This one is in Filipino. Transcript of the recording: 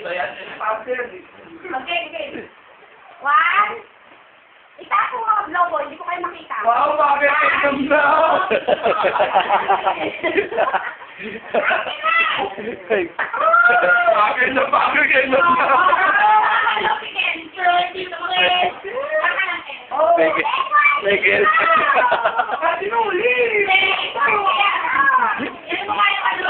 Okay. One. Itaas mo mga blow boy, hindi ko kayo makita. Wow, bakit inom na? Bakit na inom na? Megel. Sinuli! Yan mo kayo ano?